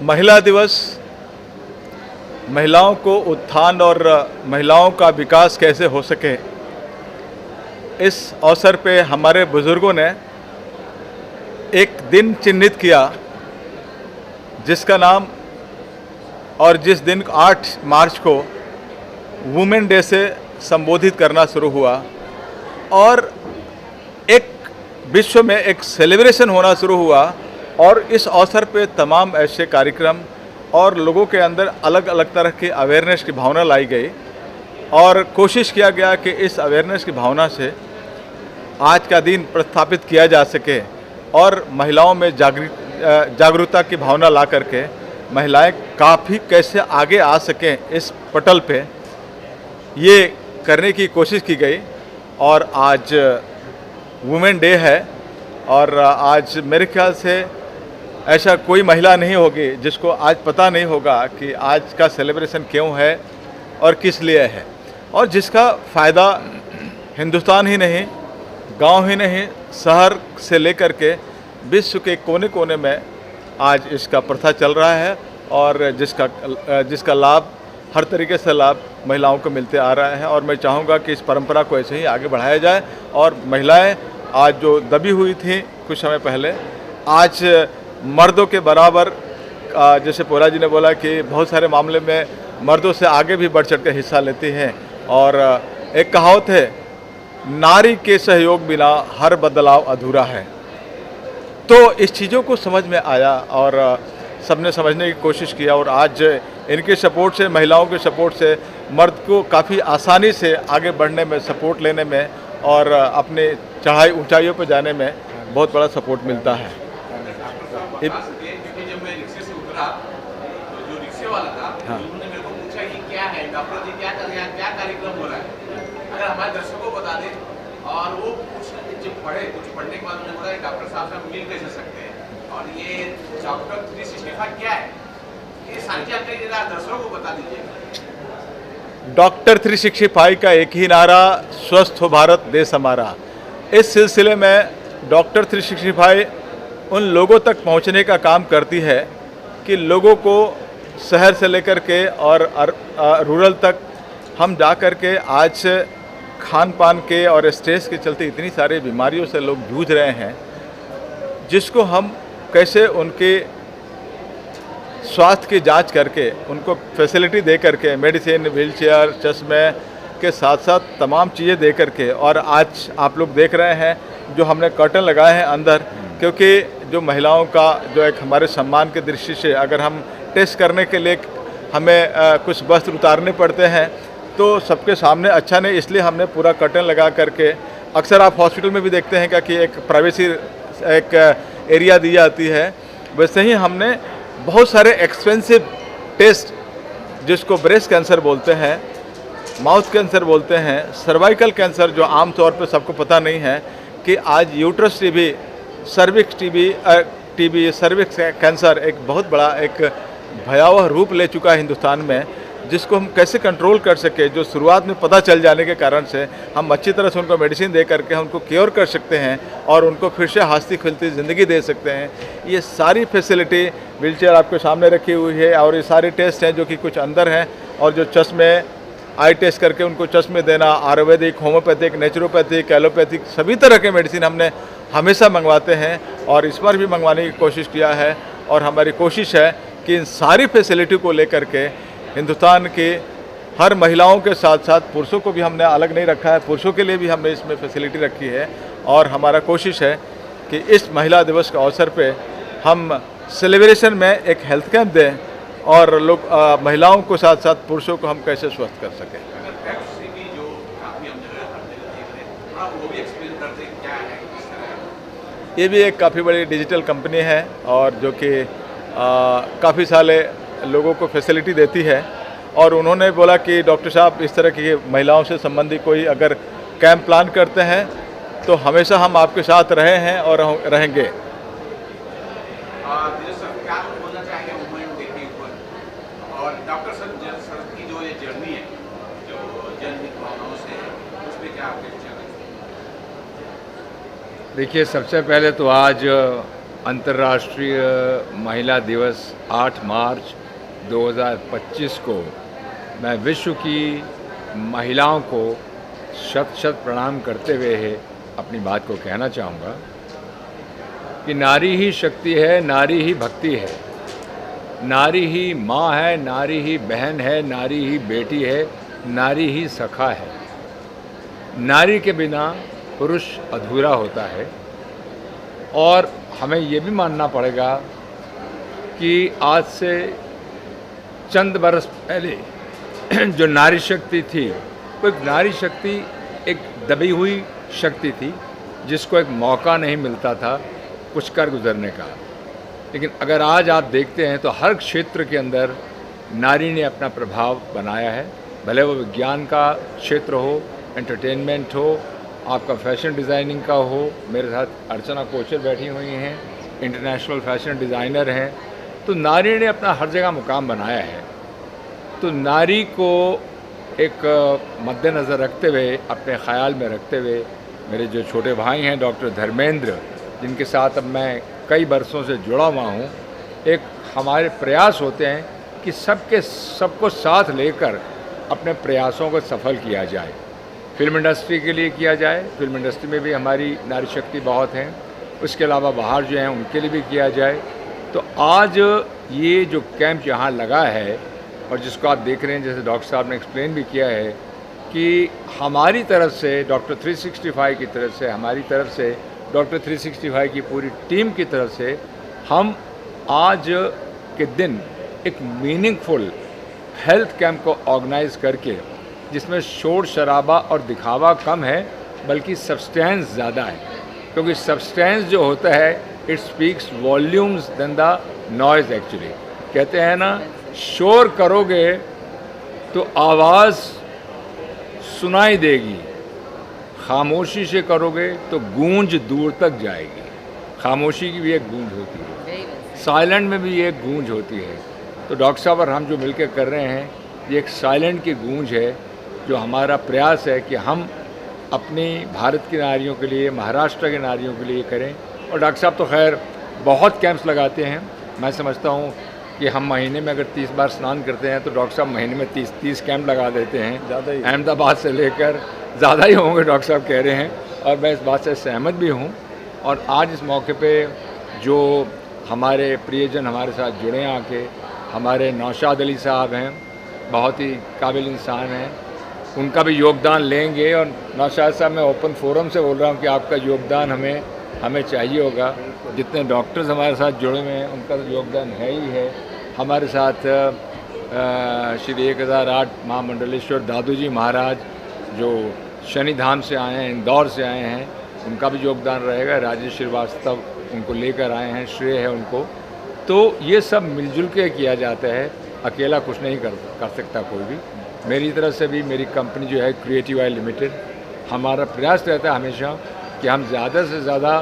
महिला दिवस महिलाओं को उत्थान और महिलाओं का विकास कैसे हो सके, इस अवसर पे हमारे बुजुर्गों ने एक दिन चिन्हित किया जिसका नाम और जिस दिन 8 मार्च को वुमेन डे से संबोधित करना शुरू हुआ और एक विश्व में एक सेलिब्रेशन होना शुरू हुआ। और इस अवसर पे तमाम ऐसे कार्यक्रम और लोगों के अंदर अलग अलग तरह की अवेयरनेस की भावना लाई गई और कोशिश किया गया कि इस अवेयरनेस की भावना से आज का दिन प्रस्थापित किया जा सके और महिलाओं में जागरूकता की भावना ला करके महिलाएं काफ़ी कैसे आगे आ सकें इस पटल पे, ये करने की कोशिश की गई। और आज वुमेन डे है और आज मेरे ख्याल से ऐसा कोई महिला नहीं होगी जिसको आज पता नहीं होगा कि आज का सेलिब्रेशन क्यों है और किस लिए है, और जिसका फ़ायदा हिंदुस्तान ही नहीं, गांव ही नहीं, शहर से लेकर के विश्व के कोने कोने में आज इसका प्रथा चल रहा है और जिसका लाभ, हर तरीके से लाभ महिलाओं को मिलते आ रहा है। और मैं चाहूँगा कि इस परंपरा को ऐसे ही आगे बढ़ाया जाए और महिलाएं आज जो दबी हुई थी कुछ समय पहले, आज मर्दों के बराबर, जैसे पोला जी ने बोला कि बहुत सारे मामले में मर्दों से आगे भी बढ़ चढ़ कर हिस्सा लेती हैं। और एक कहावत है, नारी के सहयोग बिना हर बदलाव अधूरा है। तो इस चीज़ों को समझ में आया और सबने समझने की कोशिश किया और आज इनके सपोर्ट से, महिलाओं के सपोर्ट से मर्द को काफ़ी आसानी से आगे बढ़ने में, सपोर्ट लेने में और अपने चढ़ाई ऊंचाइयों पर जाने में बहुत बड़ा सपोर्ट मिलता है। क्योंकि जब मैं रिक्शे से उतरा तो जो रिक्शे वाला था, उन्होंने मेरे को पूछा कि क्या है डॉक्टर जी, क्या कर रहे हैं, क्या कार्यक्रम हो रहा है, अगर हमारे दर्शकों को बता दें। और वो जब कुछ पढ़ने के बाद उन्होंने बताया डॉक्टर साहब से हम मिल कैसे सकते हैं और ये डॉक्टर 365 क्या है, ये सारी जानकारी जरा दर्शकों को बता दीजिए। डॉक्टर 365 का एक ही नारा, स्वस्थ हो भारत देश हमारा। इस सिलसिले में डॉक्टर 365 उन लोगों तक पहुंचने का काम करती है कि लोगों को शहर से लेकर के और रूरल तक हम जा कर के आज खान पान के और स्ट्रेस के चलते इतनी सारी बीमारियों से लोग जूझ रहे हैं, जिसको हम कैसे उनके स्वास्थ्य की जांच करके उनको फैसिलिटी दे करके, मेडिसिन, व्हीलचेयर, चश्मे के साथ साथ तमाम चीज़ें दे करके। और आज आप लोग देख रहे हैं जो हमने कर्टन लगाए हैं अंदर, क्योंकि जो महिलाओं का जो एक हमारे सम्मान की दृष्टि से अगर हम टेस्ट करने के लिए हमें कुछ वस्त्र उतारने पड़ते हैं तो सबके सामने अच्छा नहीं, इसलिए हमने पूरा कर्टन लगा करके, अक्सर आप हॉस्पिटल में भी देखते हैं क्या कि एक प्राइवेसी एक एरिया दी जाती है, वैसे ही हमने बहुत सारे एक्सपेंसिव टेस्ट, जिसको ब्रेस्ट कैंसर बोलते हैं, माउथ कैंसर बोलते हैं, सर्वाइकल कैंसर जो आम तौर पे सबको पता नहीं है कि आज uterus TB, cervix TB, cervix cancer एक बहुत बड़ा एक भयावह रूप ले चुका है हिंदुस्तान में, जिसको हम कैसे कंट्रोल कर सके, जो शुरुआत में पता चल जाने के कारण से हम अच्छी तरह से उनको मेडिसिन दे करके उनको क्योर कर सकते हैं और उनको फिर से हंसती खेलती ज़िंदगी दे सकते हैं। ये सारी फैसिलिटी, व्हीलचेयर आपके सामने रखी हुई है और ये सारे टेस्ट हैं जो कि कुछ अंदर हैं, और जो चश्मे, आई टेस्ट करके उनको चश्मे देना, आयुर्वेदिक, होम्योपैथिक, नेचुरोपैथिक, एलोपैथिक, सभी तरह के मेडिसिन हमने हमेशा मंगवाते हैं और इस बार भी मंगवाने की कोशिश किया है। और हमारी कोशिश है कि इन सारी फैसिलिटी को लेकर के हिंदुस्तान के हर महिलाओं के साथ साथ पुरुषों को भी हमने अलग नहीं रखा है, पुरुषों के लिए भी हमने इसमें फैसिलिटी रखी है। और हमारा कोशिश है कि इस महिला दिवस के अवसर पे हम सेलिब्रेशन में एक हेल्थ कैंप दें और लोग महिलाओं को साथ साथ पुरुषों को हम कैसे स्वस्थ कर सकें। ये भी एक काफ़ी बड़ी डिजिटल कंपनी है और जो कि काफ़ी सारे लोगों को फैसिलिटी देती है। और उन्होंने बोला कि डॉक्टर साहब, इस तरह की महिलाओं से संबंधी कोई अगर कैंप प्लान करते हैं तो हमेशा हम आपके साथ रहे हैं और रहेंगे। और डॉक्टर सर की जो ये जर्नी है, जो जनहित भावनाओं से, उसमें क्या आपके विचार हैं? देखिए, सबसे पहले तो आज अंतर्राष्ट्रीय महिला दिवस 8 मार्च 2025 को मैं विश्व की महिलाओं को शत शत प्रणाम करते हुए अपनी बात को कहना चाहूँगा कि नारी ही शक्ति है, नारी ही भक्ति है, नारी ही माँ है, नारी ही बहन है, नारी ही बेटी है, नारी ही सखा है। नारी के बिना पुरुष अधूरा होता है और हमें ये भी मानना पड़ेगा कि आज से चंद बरस पहले जो नारी शक्ति थी, वो एक नारी शक्ति एक दबी हुई शक्ति थी जिसको एक मौका नहीं मिलता था कुछ कर गुजरने का। लेकिन अगर आज आप देखते हैं तो हर क्षेत्र के अंदर नारी ने अपना प्रभाव बनाया है, भले वो विज्ञान का क्षेत्र हो, एंटरटेनमेंट हो, आपका फैशन डिज़ाइनिंग का हो। मेरे साथ अर्चना कोचर बैठी हुई हैं, इंटरनेशनल फैशन डिज़ाइनर हैं। तो नारी ने अपना हर जगह मुकाम बनाया है। तो नारी को एक मद्देनज़र रखते हुए, अपने ख़्याल में रखते हुए, मेरे जो छोटे भाई हैं डॉक्टर धर्मेंद्र, जिनके साथ अब मैं कई बरसों से जुड़ा हुआ हूँ, एक हमारे प्रयास होते हैं कि सबको साथ लेकर अपने प्रयासों को सफल किया जाए। फिल्म इंडस्ट्री के लिए किया जाए, फिल्म इंडस्ट्री में भी हमारी नारी शक्ति बहुत हैं, उसके अलावा बाहर जो हैं उनके लिए भी किया जाए। तो आज ये जो कैंप यहाँ लगा है और जिसको आप देख रहे हैं, जैसे डॉक्टर साहब ने एक्सप्लेन भी किया है कि हमारी तरफ से, डॉक्टर 365 की तरफ से, हमारी तरफ से, डॉक्टर 365 की पूरी टीम की तरफ से, हम आज के दिन एक मीनिंगफुल हेल्थ कैंप को ऑर्गेनाइज करके, जिसमें शोर शराबा और दिखावा कम है बल्कि सब्सटेंस ज़्यादा है, क्योंकि सब्सटेंस जो होता है it speaks volumes than the noise. Actually कहते हैं ना, शोर करोगे तो आवाज़ सुनाई देगी, खामोशी से करोगे तो गूंज दूर तक जाएगी। खामोशी की भी एक गूंज होती है, साइलेंट में भी एक गूंज होती है। तो डॉक्टर साहब और हम जो मिलकर कर रहे हैं, ये एक साइलेंट की गूंज है, जो हमारा प्रयास है कि हम अपनी भारत की नारियों के लिए, महाराष्ट्र के नारियों के लिए करें। और डॉक्टर साहब तो खैर बहुत कैंप्स लगाते हैं। मैं समझता हूँ कि हम महीने में अगर 30 बार स्नान करते हैं तो डॉक्टर साहब महीने में 30 कैंप लगा देते हैं। ज़्यादा ही, अहमदाबाद से लेकर ज़्यादा ही होंगे डॉक्टर साहब कह रहे हैं, और मैं इस बात से सहमत भी हूँ। और आज इस मौके पे जो हमारे प्रियजन हमारे साथ जुड़े हैं आके, हमारे नौशाद अली साहब हैं, बहुत ही काबिल इंसान हैं, उनका भी योगदान लेंगे। और नौशाद साहब, मैं ओपन फोरम से बोल रहा हूँ कि आपका योगदान हमें चाहिए होगा। जितने डॉक्टर्स हमारे साथ जुड़े हुए हैं उनका तो योगदान है ही है। हमारे साथ श्री 1008 महामंडलेश्वर दादू जी महाराज जो शनिधाम से आए हैं, इंदौर से आए हैं, उनका भी योगदान रहेगा। राजेश श्रीवास्तव उनको लेकर आए हैं, श्रेय है उनको। तो ये सब मिलजुल के किया जाता है, अकेला कुछ नहीं कर सकता कोई भी। मेरी तरफ से भी, मेरी कंपनी जो है क्रिएटिव आई लिमिटेड, हमारा प्रयास रहता है हमेशा कि हम ज़्यादा से ज़्यादा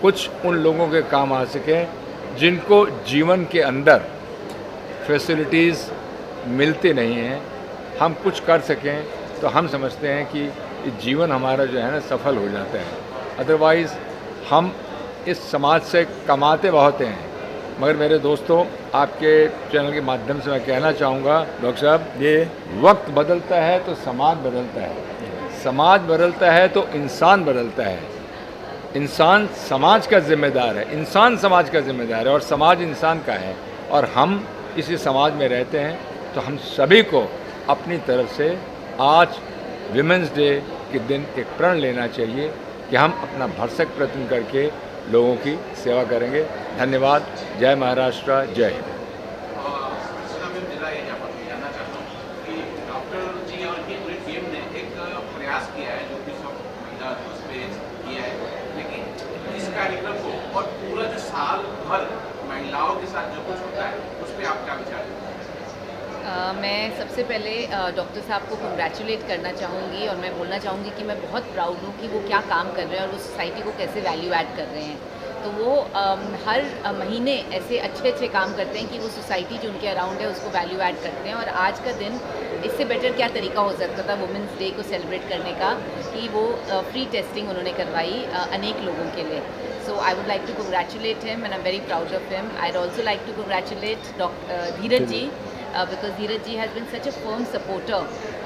कुछ उन लोगों के काम आ सकें जिनको जीवन के अंदर फैसिलिटीज़ मिलती नहीं हैं, हम कुछ कर सकें। तो हम समझते हैं कि जीवन हमारा जो है ना सफल हो जाता है। अदरवाइज़ हम इस समाज से कमाते बहुत हैं। मगर मेरे दोस्तों, आपके चैनल के माध्यम से मैं कहना चाहूँगा, डॉक्टर साहब, ये वक्त बदलता है तो समाज बदलता है, समाज बदलता है तो इंसान बदलता है, इंसान समाज का जिम्मेदार है, इंसान समाज का जिम्मेदार है और समाज इंसान का है। और हम इसी समाज में रहते हैं, तो हम सभी को अपनी तरफ से आज विमेंस डे के दिन एक प्रण लेना चाहिए कि हम अपना भरसक प्रयत्न करके लोगों की सेवा करेंगे। धन्यवाद। जय महाराष्ट्र, जय हिंद। जानना चाहता हूँ कि डॉक्टर जी और उनकी पूरी टीम ने एक प्रयास किया है जो कि सब महिला दिवस पे किया है, लेकिन इस कार्यक्रम को और पूरा जो साल भर महिलाओं के साथ जो कुछ होता है उस पर आप क्या विचार देते हैं? मैं सबसे पहले डॉक्टर साहब को कंग्रेचुलेट करना चाहूँगी और मैं बोलना चाहूँगी कि मैं बहुत प्राउड हूँ कि वो क्या काम कर रहे हैं और वो सोसाइटी को कैसे वैल्यू ऐड कर रहे हैं। तो वो हर महीने ऐसे अच्छे काम करते हैं कि वो सोसाइटी जो उनके अराउंड है उसको वैल्यू ऐड करते हैं। और आज का दिन इससे बेटर क्या तरीका हो सकता था वुमेंस डे को सेलिब्रेट करने का कि वो फ्री टेस्टिंग उन्होंने करवाई अनेक लोगों के लिए. So I would like to congratulate him and I'm very proud of him. I'd also like to congratulate Dheeraj ji because Dheeraj ji has been such a firm supporter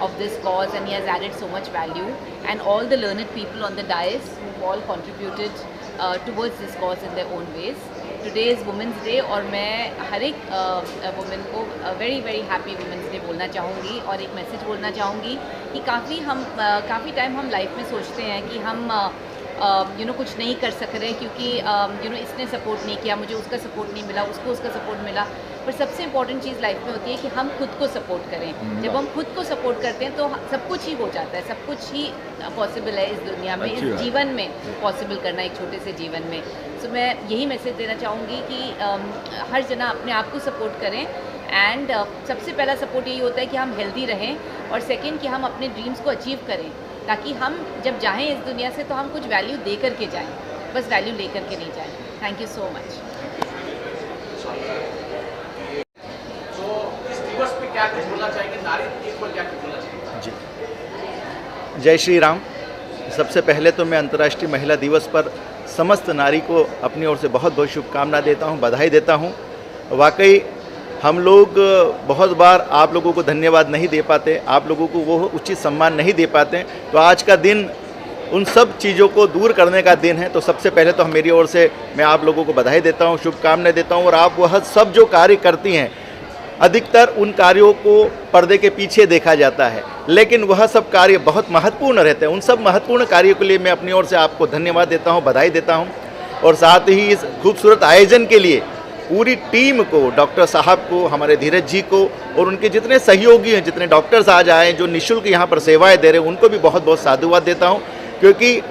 of this cause and he has added so much value, and all the learned people on the dais who all contributed towards this cause in their own ways. Today is Women's Day और मैं हर एक women को very very happy women's day बोलना चाहूँगी और एक message बोलना चाहूँगी कि काफ़ी टाइम हम लाइफ में सोचते हैं कि हम कुछ नहीं कर सक रहे क्योंकि इसने सपोर्ट नहीं किया, मुझे उसका सपोर्ट नहीं मिला, उसको उसका सपोर्ट मिला. पर सबसे इम्पॉर्टेंट चीज़ लाइफ में होती है कि हम खुद को सपोर्ट करें. जब हम खुद को सपोर्ट करते हैं तो सब कुछ ही हो जाता है, सब कुछ ही पॉसिबल है इस दुनिया में, इस जीवन में पॉसिबल करना, एक छोटे से जीवन में. सो मैं यही मैसेज देना चाहूँगी कि हर जना अपने आप को सपोर्ट करें एंड सबसे पहला सपोर्ट यही होता है कि हम हेल्दी रहें और सेकेंड कि हम अपने ड्रीम्स को अचीव करें ताकि हम जब जाएं इस दुनिया से तो हम कुछ वैल्यू दे करके जाएं, बस वैल्यू ले करके नहीं जाएं. Thank you so much. तो इस दिवस पे क्या कुछ बोलना चाहेंगे, नारी दिवस पर क्या कुछ बोलना चाहेंगे? जी, जय श्री राम. सबसे पहले तो मैं अंतर्राष्ट्रीय महिला दिवस पर समस्त नारी को अपनी ओर से बहुत बहुत शुभकामना देता हूँ, बधाई देता हूँ. वाकई हम लोग बहुत बार आप लोगों को धन्यवाद नहीं दे पाते, आप लोगों को वो उचित सम्मान नहीं दे पाते. तो आज का दिन उन सब चीज़ों को दूर करने का दिन है. तो सबसे पहले तो मेरी ओर से मैं आप लोगों को बधाई देता हूँ, शुभकामनाएं देता हूँ. और आप वह सब जो कार्य करती हैं, अधिकतर उन कार्यों को पर्दे के पीछे देखा जाता है, लेकिन वह सब कार्य बहुत महत्वपूर्ण रहते हैं. उन सब महत्वपूर्ण कार्यों के लिए मैं अपनी ओर से आपको धन्यवाद देता हूँ, बधाई देता हूँ. और साथ ही इस खूबसूरत आयोजन के लिए पूरी टीम को, डॉक्टर साहब को, हमारे धीरज जी को और उनके जितने सहयोगी हैं, जितने डॉक्टर्स आज आए जो निःशुल्क यहाँ पर सेवाएं दे रहे हैं, उनको भी बहुत बहुत साधुवाद देता हूँ. क्योंकि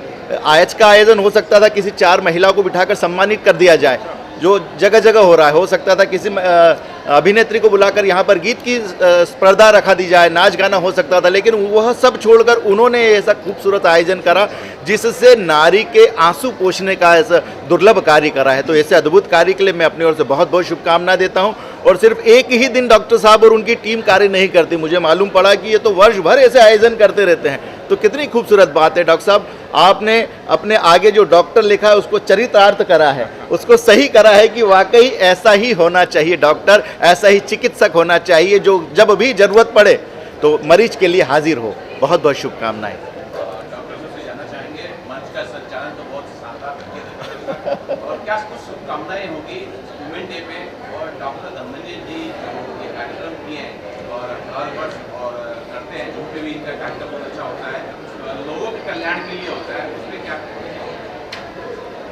आज का आयोजन हो सकता था किसी 4 महिलाओं को बिठाकर सम्मानित कर दिया जाए, जो जगह जगह हो रहा है. हो सकता था किसी अभिनेत्री को बुलाकर यहाँ पर गीत की स्पर्धा रखा दी जाए, नाच गाना हो सकता था, लेकिन वह सब छोड़कर उन्होंने ऐसा खूबसूरत आयोजन करा जिससे नारी के आंसू पोंछने का ऐसा दुर्लभ कार्य करा है. तो ऐसे अद्भुत कार्य के लिए मैं अपनी ओर से बहुत बहुत शुभकामनाएं देता हूं. और सिर्फ एक ही दिन डॉक्टर साहब और उनकी टीम कार्य नहीं करती, मुझे मालूम पड़ा कि ये तो वर्ष भर ऐसे आयोजन करते रहते हैं. तो कितनी खूबसूरत बात है. डॉक्टर साहब, आपने अपने आगे जो डॉक्टर लिखा है उसको चरितार्थ करा है, उसको सही करा है कि वाकई ऐसा ही होना चाहिए. डॉक्टर ऐसा ही चिकित्सक होना चाहिए जो जब भी जरूरत पड़े तो मरीज के लिए हाजिर हो. बहुत बहुत शुभकामनाएं. और क्या कुछ शुभकामनाएं होगी वुमेन डे पे, और डॉक्टर धर्मेंद्र जी ये कार्यक्रम किए हैं और हर वर्ष और करते हैं, जो भी इनका कार्यक्रम बहुत अच्छा होता है, लोगों के कल्याण के लिए होता है, उस पर क्या?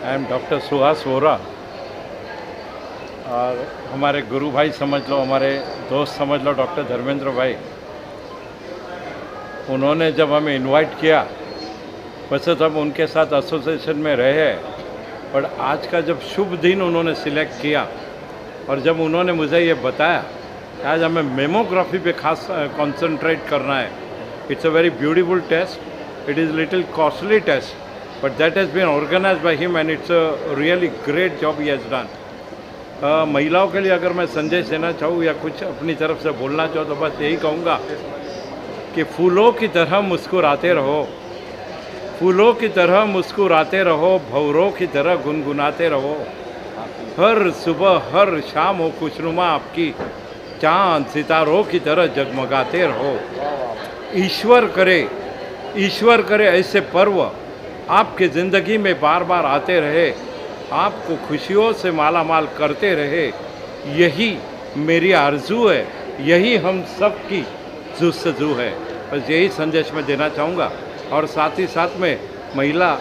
I am doctor Suhas Vora और हमारे गुरु भाई समझ लो, हमारे दोस्त समझ लो, डॉक्टर धर्मेंद्र भाई, उन्होंने जब हमें इनवाइट किया, वैसे तो हम उनके साथ एसोसिएशन में रहे, पर आज का जब शुभ दिन उन्होंने सिलेक्ट किया और जब उन्होंने मुझे ये बताया कि आज हमें मेमोग्राफी पे खास कंसंट्रेट करना है. It's a very beautiful test, it is little costly test, but that has been organised by him and it's a really great job he has done. महिलाओं के लिए अगर मैं संदेश देना चाहूँ या कुछ अपनी तरफ से बोलना चाहूँ तो बस यही कहूँगा कि फूलों की तरह मुस्कुराते रहो, फूलों की तरह मुस्कुराते रहो, भंवरों की तरह गुनगुनाते रहो. हर सुबह हर शाम हो खुशनुमा आपकी, चांद सितारों की तरह जगमगाते रहो. ईश्वर करे ऐसे पर्व आपके ज़िंदगी में बार बार आते रहे, आपको खुशियों से माला माल करते रहे. यही मेरी आरजू है, यही हम सब की जुस्तजू है. बस यही संदेश मैं देना चाहूँगा. और साथ ही साथ में महिला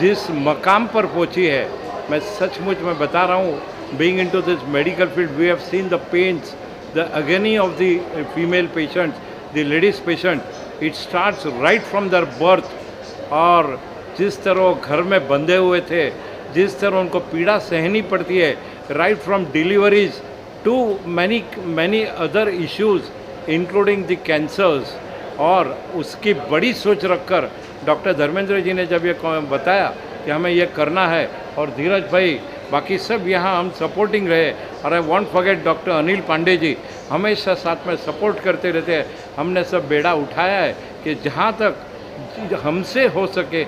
जिस मकाम पर पहुंची है, मैं सचमुच में बता रहा हूँ, being into this medical field we have seen the pains, the agony of the female patients, the ladies patient. It starts right from their birth. और जिस तरह घर में बंधे हुए थे, जिस तरह उनको पीड़ा सहनी पड़ती है, right from deliveries to many other issues including the cancers. और उसकी बड़ी सोच रखकर डॉक्टर धर्मेंद्र जी ने जब ये बताया कि हमें ये करना है, और धीरज भाई बाकी सब यहाँ हम सपोर्टिंग रहे। और I won't forget doctor Anil Pandey ji हमेशा साथ में सपोर्ट करते रहते हैं। हमने सब बेड़ा उठाया है कि जहाँ तक हमसे हो सके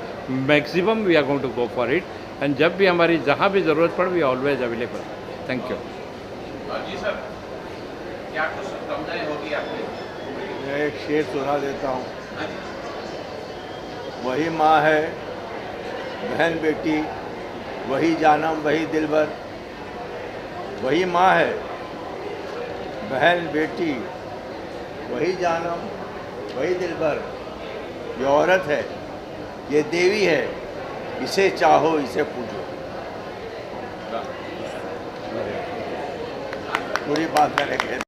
maximum we are going to go for it, and जब भी हमारी जहाँ भी ज़रूरत पड़े we always available. Thank you. जी सर, क्या कुछ शुभकामनाएं होगी आपने? मैं एक शेर सुना देता हूँ। वही माँ है, बहन बेटी, वही जानम वही दिलबर। वही माँ है, बहन बेटी, वही जानम वही दिलबर। ये औरत है, ये देवी है, इसे चाहो इसे पूजो। पूरी बात मैंने कह दी।